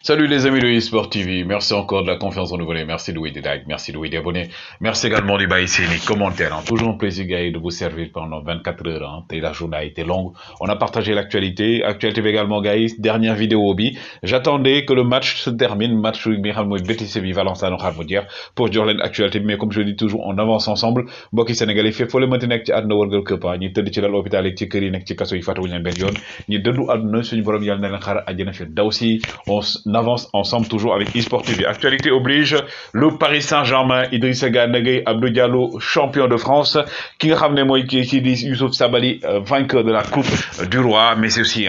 Salut les amis de eSport TV, merci encore de la confiance renouvelée, merci de des likes, merci de des abonnés, merci également de baisser les commentaires. Hein. Toujours un plaisir gars, de vous servir pendant 24 heures. Hein. La journée a été longue, on a partagé l'actualité, actualité également gars, dernière vidéo hobby. J'attendais que le match se termine, match Betis Séville Valenciennes pour jox leen actualité mais comme je le dis toujours on avance ensemble mbokki Sénégalais fépp foo leen mënti nekk ci àdduna wërngal këpp ñi tëdd ci lal hôpital yi ci kër yi nekk ci kaso yi fàttewuñu leen benn yoon ñi dëddu àdduna suñu borom yàlla na leen xaar àjjana fi daw si on avance ensemble toujours avec eSport TV. Actualité oblige, le Paris Saint-Germain, Idrissa Gana Gueye, Abdou Diallo, champion de France, ki nga xam ne mooy kii di Youssouf Sabaly, vainqueur de la Coupe du Roi, mais c'est aussi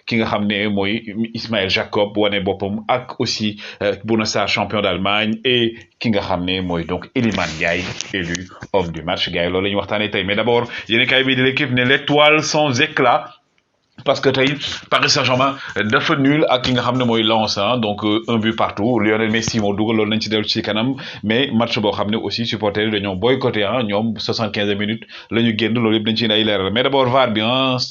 ki nga xam ne mooy Ismaël Jacob wane boppam ak aussi Bouna Sarr, champion d'Allemagne et ki nga xam ne mooy donc Iliman Ndiaye élu homme du match gars yi loolu la ñu waxtaanee tey mais d'abord yéen kay bi di l'équipe ne l'étoile sans éclat. Parce que tey Paris Saint-Germain dafa nul ak ki nga xam ne mooy Lens donc un but partout Lionel Messi moo dugal loolu nañ ci dellu ci kanam mais match boo xam ne aussi supporters yi dañoo boycotté ñoom 75 minutes la ñu génn loolu yëpp dañ ci ay leeral mais d'abord VAR bi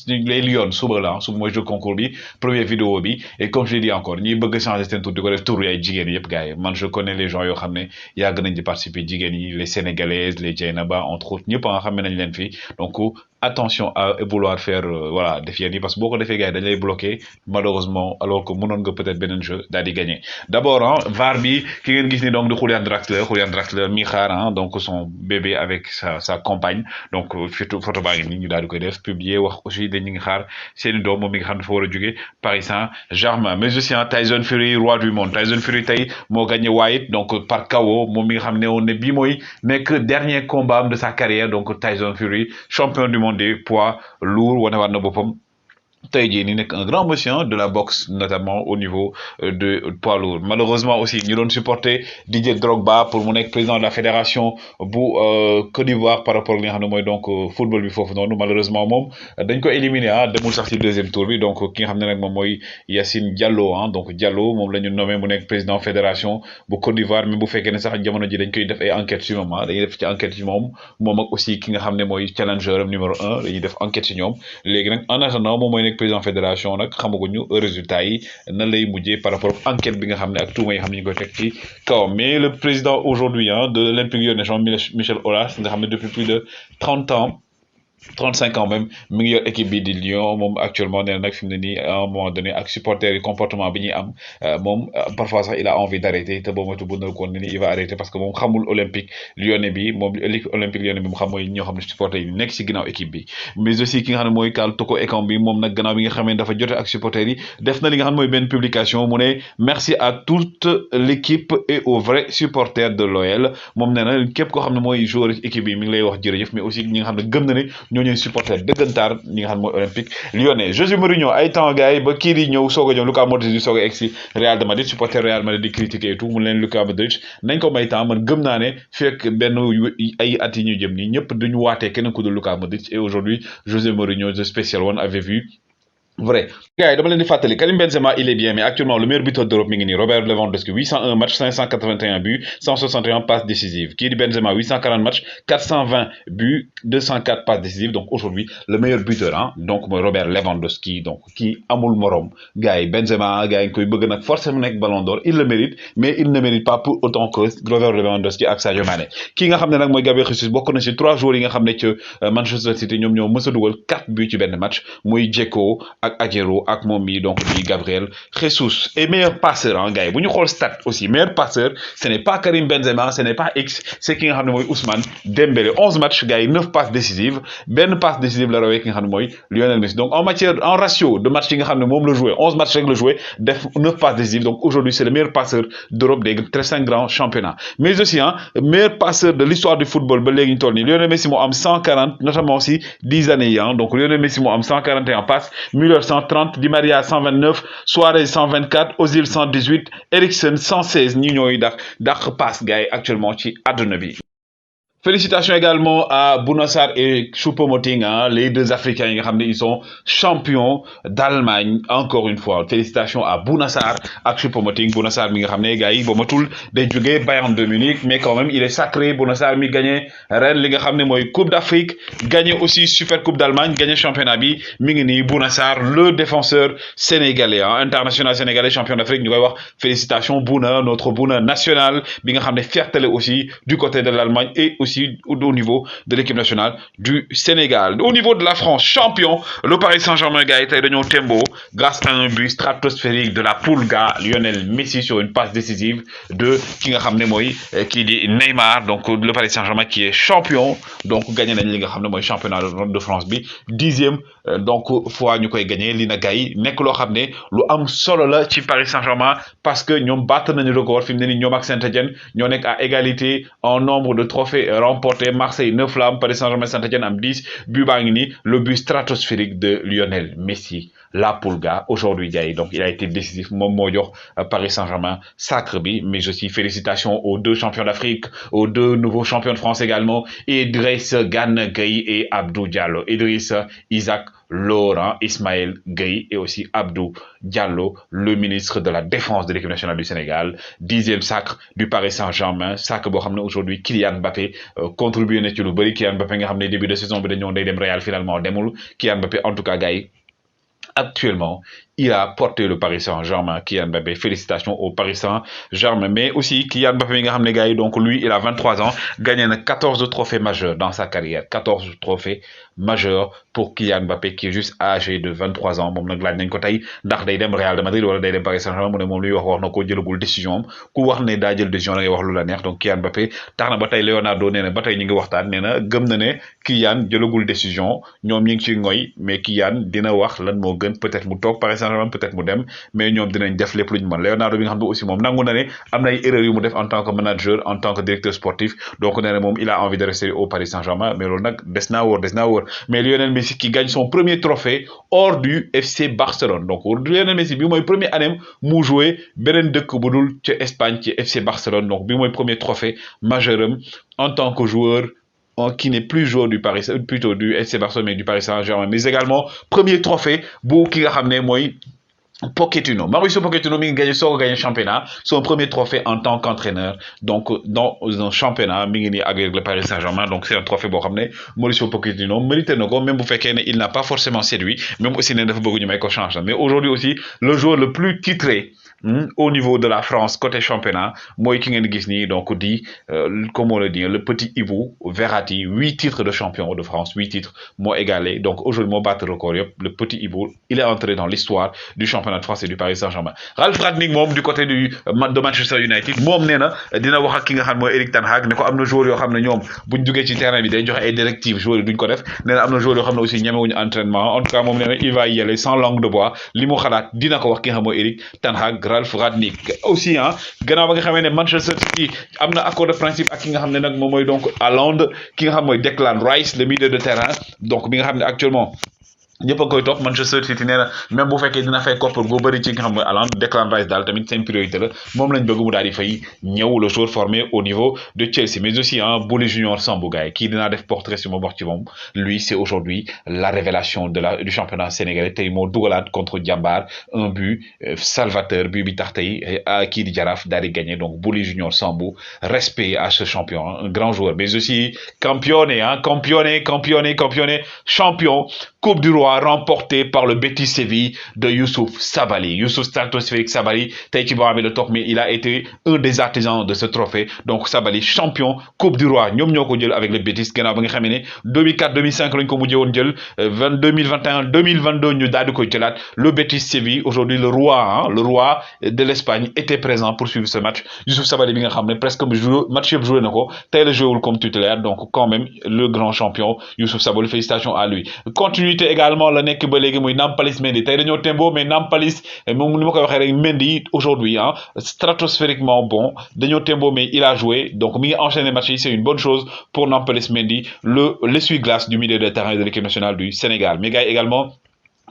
les Lions suba la suba mooy jeu concours bi première vidéo bi et comme je l'ai dit encore ñi bëgg changer seen tur di ko def tur ay jigéen yëpp gars yi man je connais les gens yoo xam ne yàgg nañ di participer jigéen yi les sénégalaises les Dieynaba entre autres ñëpp xam ne nañ leen fi donc attention à vouloir faire voilà def yenn yi parce que boo ko defee gars yi dañ lay bloqué malheureusement alors que mënoon nga peut-être beneen jeu daal di gagné d'abord VAR bi ki ngeen gis ni donc de Julian Draxler mi xaar donc son bébé avec sa compagne donc photo baa ngi nii ñu daal di koy def publier wax aussi dañu ngi xaar seeni doom moom mi nga xam ne dafa war a jóge Paris Saint-Germain mais aussi Tyson Fury roi du monde Tyson Fury tey moo gagné White donc par KO moom mi nga xam ne woon ne bii mooy nekk dernier combat de sa carrière donc Tyson Fury champion du monde des poids lourds wane waat na boppam tey jii nii nekk un grand monsieur de la boxe notamment au niveau de poids lourd malheureusement aussi ñu doon supporter Didier Drogba pour mu nekk président de la fédération bu Côte d'Ivoire par rapport li nga xam ne mooy donc football bi foofu noonu malheureusement moom dañ ko éliminé demul sax ci deuxième tour bi donc ki nga xam ne nag moom mooy Yacine Diallo donc Diallo moom la ñu nommé mu nekk président fédération bu Côte d'Ivoire mais bu fekkee ne sax jamono ji dañ koy def ay enquête ci moom dañuy def ci enquête ci moom ak aussi ki nga xam ne mooy challenger numéro 1 dañuy def enquête ci ñoom léegi nag en attendant moom mooy président fédération nag xamaguñu résultat yi nan lay mujjee par rapport ak enquête bi nga xam ne ak tuuma yi xam ne ñu koy teg ci kawam mais le président aujourd'hui de l'Olympique Lyonnais Jean-Michel Aulas nga xam ne depuis plus de 30 ans 35 ans même mi ngi yor équipe bi di Lyon moom actuellement nee na nag fi mu ne nii à un moment donné ak supporters yi comportement bi ñuy am moom parfois sax il a envie d'arrêter te boo moytu bu na ko ne ni il va arrêter parce que moom xamul Olympique Lyonnais bi moom l'équipe Olympique Lyonnais bi mu xam mooy ñoo xam ne supporters yi nekk ci ginnaaw équipe bi mais aussi ki nga xam ne mooy Karl Toko Ekambi moom nag gannaaw bi nga xam ne dafa jote ak supporters yi def na li nga xam ne mooy benn publication mu ne merci à toute l'équipe et aux vrais supporters de l'OL moom nee na képp koo xam ne mooy joueur équipe bi mi ngi lay wax jërëjëf mais aussi ñi nga xam ne gëm na ne ñoo ñooy supporter dëggantaar ñi nga xam ne mooy Olympique Lyonnais José Mourinho ay temps gars yi ba kii di ñëw soog a ñëw Luka Modric di soog a egg si Real de Madrid supporter Real Madrid di critiquer et tout mu leen Luka Modric nañ ko may temps man gëm naa ne fekk benn ay at yi ñu jëm nii ñëpp duñu waatee keneen ku dul Luka Modric et aujourd'hui José Mourinho the special one avait vu vrai gars yi dama leen di fàttali Karim Benzema il est bien mais actuellement le meilleur buteur d'Europe mi ngi nii Robert Lewandowski 801 matchs 581 buts 161 passes décisives kii di Benzema 840 matchs 420 buts 204 passes décisives donc aujourd'hui le meilleur buteur donc mooy Robert Lewandowski donc kii amul morom gars yi Benzema gars yi koy bëgg nag forcément nekk Ballon d'Or il le mérite mais il ne mérite pas pour autant que Robert Lewandowski ak Sadio Mané kii nga xam ne nag mooy Gabriel Jesus bokk na ci 3 joueurs yi nga xam ne ci Manchester City ñoom ñoo mës a dugal 4 buts ci benn match muy Dzeko ak Agüero ak moom mi donc di Gabriel Jesus et meilleur passeur gars yi bu ñu xool stat aussi meilleur passeur ce n'est pas Karim Benzema ce n'est pas X c'est ki nga xam ne mooy Ousmane Dembélé 11 matchs gars yi 9 passes décisives benn passe décisive la rawee ki nga xam ne mooy Lionel Messi donc en ratio de match yi nga xam ne moom la joué 11 matchs rek la joué def 9 passes décisives donc aujourd'hui c'est le meilleur passeur d'Europe des très 5 grands championnats mais aussi meilleur passeur de l'histoire du football ba léegi ñu toll nii Lionel Messi moo am 140 notamment aussi 10 années yi donc Lionel Messi moo am 141 passes Müller 130, Di Maria 129, Suarez 124, Ozil 118, Eriksen 116 ñi ñooy dàq passe gars yi actuellement ci àdduna bi Félicitations également à Bounassar et Choupo-Moting, hein, les deux Africains. Ils sont champions d'Allemagne encore une fois. Félicitations à Bounassar et Choupo-Moting. Bounassar mi nga xam ne gars yi ba matul day jógee Bayern de Munich, mais quand même il est sacré. Bounassar mi gagné ren li nga xam ne Coupe d'Afrique, gagné aussi Super Coupe d'Allemagne, gagné championnat bi mi ngi nii Bounassar, le défenseur sénégalais, hein, international sénégalais, champion d'Afrique. Ñu koy wax félicitations Bouna, notre Bouna national bi nga xam ne fierté aussi du côté de l'Allemagne et aussi au niveau de l'équipe nationale du Sénégal. Au niveau de la France, champion, le Paris Saint-Germain a été de tembo grâce à un but stratosphérique de la Pulga, Lionel Messi sur une passe décisive de King Moy, qui dit Neymar. Donc le Paris Saint-Germain qui est champion, donc gagné la Ligue championnat de France bi 10e donc fois ñu koy gagné li na gay nek lo xamné lu am solo la ci Paris Saint-Germain parce que ñom battre nañu record fi mu ne nii ñoom ak Saint-Étienne ñoo nek à égalité en nombre de trophées remportés. Marseille 9 la am, Paris Saint-Germain, Saint-Étienne am 10 but baa ngi nii le but stratosphérique de Lionel Messi, la Pulga aujourd'hui gars. Donc il a été décisif moom moo jox Paris Saint-Germain sacre bi. Mais aussi félicitations aux deux champions d'Afrique, aux deux nouveaux champions de France également, Idriss Gana Gueye et Abdou Diallo. Idriss Isaac Laurent Ismaël Gueye et aussi Abdou Diallo, le ministre de la Défense de l'équipe nationale du Sénégal. 10e sacre du Paris Saint-Germain, sacre boo xam ne aujourd'hui Kylian Mbappé contribué na ci lu bëri. Kylian Mbappé nga xam ne début de saison bi dañoo day dem Real, finalement demul. Kylian Mbappé en tout cas gars yi actuellement il a porté le Paris Saint-Germain. Kylian Mbappé, félicitations au Paris Saint-Germain. Mais aussi Kylian Mbappé, donc lui il a 23 ans, gagné 14 trophées majeurs dans sa carrière. 14 trophées majeurs pour Kylian Mbappé qui est juste âgé de 23 ans. Mom nak laaj nañ ko tay ndax day dem Real de Madrid wala day dem Paris Saint-Germain, mu ne mom luy wax na ko jëlagul décision. Ku wax ne da jël décision da ngay wax lu la neex. Donc Kylian Mbappé taxna ba tay Leonardo néna ba tay ñi ngi waxtaan néna gëm na né Kylian jëlagul décision, ñom ñi ngi ci ngoy, mais Kylian dina wax lan mo gën, peut-être mu tok Paris Saint-Germain, peut-être mu dem, mais ñom dinañ def lépp luñu mën. Leonardo bi nga xam aussi mom nangu na né am na ay erreurs yu mu def en tant que manager, en tant que directeur sportif. Donc néna mom il a envie de rester au Paris Saint-Germain, mais lool nak desna wor. Mais Lionel Messi qui gagne son premier trophée hors du FC Barcelone. Donc Lionel Messi bi moy premier année mu jouer benen dëkk bu dul ci Espagne ci FC Barcelone. Donc bi moy premier trophée majeur en tant que joueur qui n'est plus joueur du Paris, plutôt du FC Barcelone, mais du Paris Saint-Germain. Mais également premier trophée bu ki nga xamné moy Pochettino. Mauricio Pochettino mi ngi gagné championnat, son premier trophée en tant qu'entraîneur. Donc dans un championnat mi ngi avec le Paris Saint-Germain. Donc c'est un trophée boo xam ne Mauricio Pochettino mérité na ko, même bu fekkee ne il n'a pas forcément séduit, même aussi ne dafa bëgg ñu may ko change. Mais aujourd'hui aussi le joueur le plus titré au niveau de la France côté championnat moi ki ngeen gis nii, donc dit comme on le dit, le petit Ibou Verratti, 8 titres de champion de France, 8 titres moo égalé. Donc aujourd'hui moo battre record yëpp. Le petit Ibou il est entré dans l'histoire du championnat de France et du Paris Saint-Germain. Ralf Rangnick moom du côté de Manchester United moom nee na dina wax ak ki nga xam mooy Eric Ten Hag ne ko am na joueurs yoo xam ne ñoom buñ duggee ci terrain bi day joxe ay directives, joueurs yi duñ ko def. Nee na am na joueurs yoo xam ne aussi ñemewuñu entraînement. En tout cas moom nee na il va y aller sans langue de bois. Li mu xalaat dina ko wax ki nga xam mooy Eric Ten Hag. Ralf Rangnick aussi gannaaw ba nga xamee ne Manchester City am na accord de principe ak ki nga xam ne nag moom mooy donc Haaland, ki nga xam mooy Declan Rice, le milieu de terrain, donc bi nga xam ne actuellement ñëpp a koy topp. Manchester City nee na même bu fekkee dina fay koppar gu bëri ci nga xam mooy Haaland, Declan Rice daal tamit seen priorité la, moom lañ bëgg mu daal di fay ñëw, le joueur formé au niveau de Chelsea. Mais aussi Bouli Junior Sambou gars kii dinaa def portrait sur ma wax ci moom. Lui c'est aujourd'hui la révélation du championnat sénégalais. Tey moo dugalaat contre Diambar un but salvateur, but bi tax tey kii di Jaraaf daal di gagné. Donc Bouli Junior Sambou, respect à ce champion, un grand joueur. Mais aussi campione, champion Coupe du Roi remporté par le Betis Séville de Youssouf Sabaly. Youssouf Stratosphérique Sabaly, tey ci boo amee le toog, mais il a été un des artisans de ce trophée. Donc Sabaly champion Coupe du Roi, ñoom ñoo ko jël avec le Betis gannaaw ba nga xamee ne 2004 2005 lañ ko mujjee woon jël. 2021 2022 ñu daal di koy jëlaat. Le Betis Séville aujourd'hui le roi de l'Espagne était présent pour suivre ce match. Youssouf Sabaly bi nga xam ne presque match yëpp joué na ko, tey la joué wul comme titulaire. Donc quand même le grand champion Youssouf Sabaly, félicitations à lui. Continuité également la nekk ba léegi muy Nampalys Mendy. Tey dañoo tembo, mais Nampalys moom ni ma koy waxee rek Mendy aujourd'hui stratosphériquement bon. Dañoo tembo mais il a joué, donc mi ngi enchaîné match yi, c'est une bonne chose pour Nampalys Mendy, l'essuie-glace du milieu de terrain de l'équipe nationale du Sénégal. Mais gars également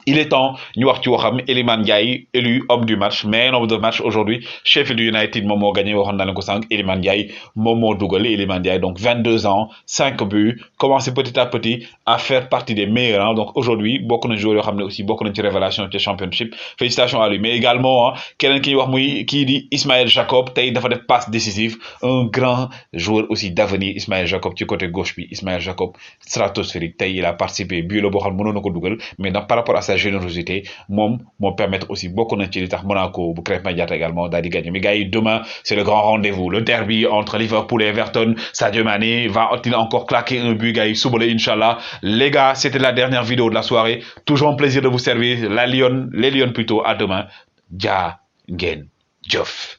Il est temps ñu wax ci waxam Iliman Ndiaye élu homme du match man of the match aujourd'hui Sheffield United moom moo gagné waxoon naa leen ko sànq Iliman Ndiaye moom moo dugal Iliman Ndiaye donc 22 ans 5 buts commencé petit à petit à faire partie des meilleurs hein. Donc aujourd'hui bokk na joueurs yoo xam ne aussi bokk nañ ci révélation ci championship félicitations à lui mais également keneen ki ñuy wax muy kii di Ismaël Jacob tey dafa def passe décisive un grand joueur aussi d'avenir Ismaël Jacob ci côté gauche bi Ismaël Jacob stratosphérique tey il a participé but la boo xam ne mënoon na ko dugal mais donc par rapport à sa générosité moom moo permettre aussi beaucoup na ci li tax Monaco bu Krépin Diatta également daal di gagner mais gars yi demain c'est le grand rendez-vous le derby entre Liverpool et Everton Sadio Mané va-t-il encore claquer un but gars yi suba la inchallah les gars c'était la dernière vidéo de la soirée toujours un plaisir de vous servir les Lions plutôt à demain jaa ngeen jëf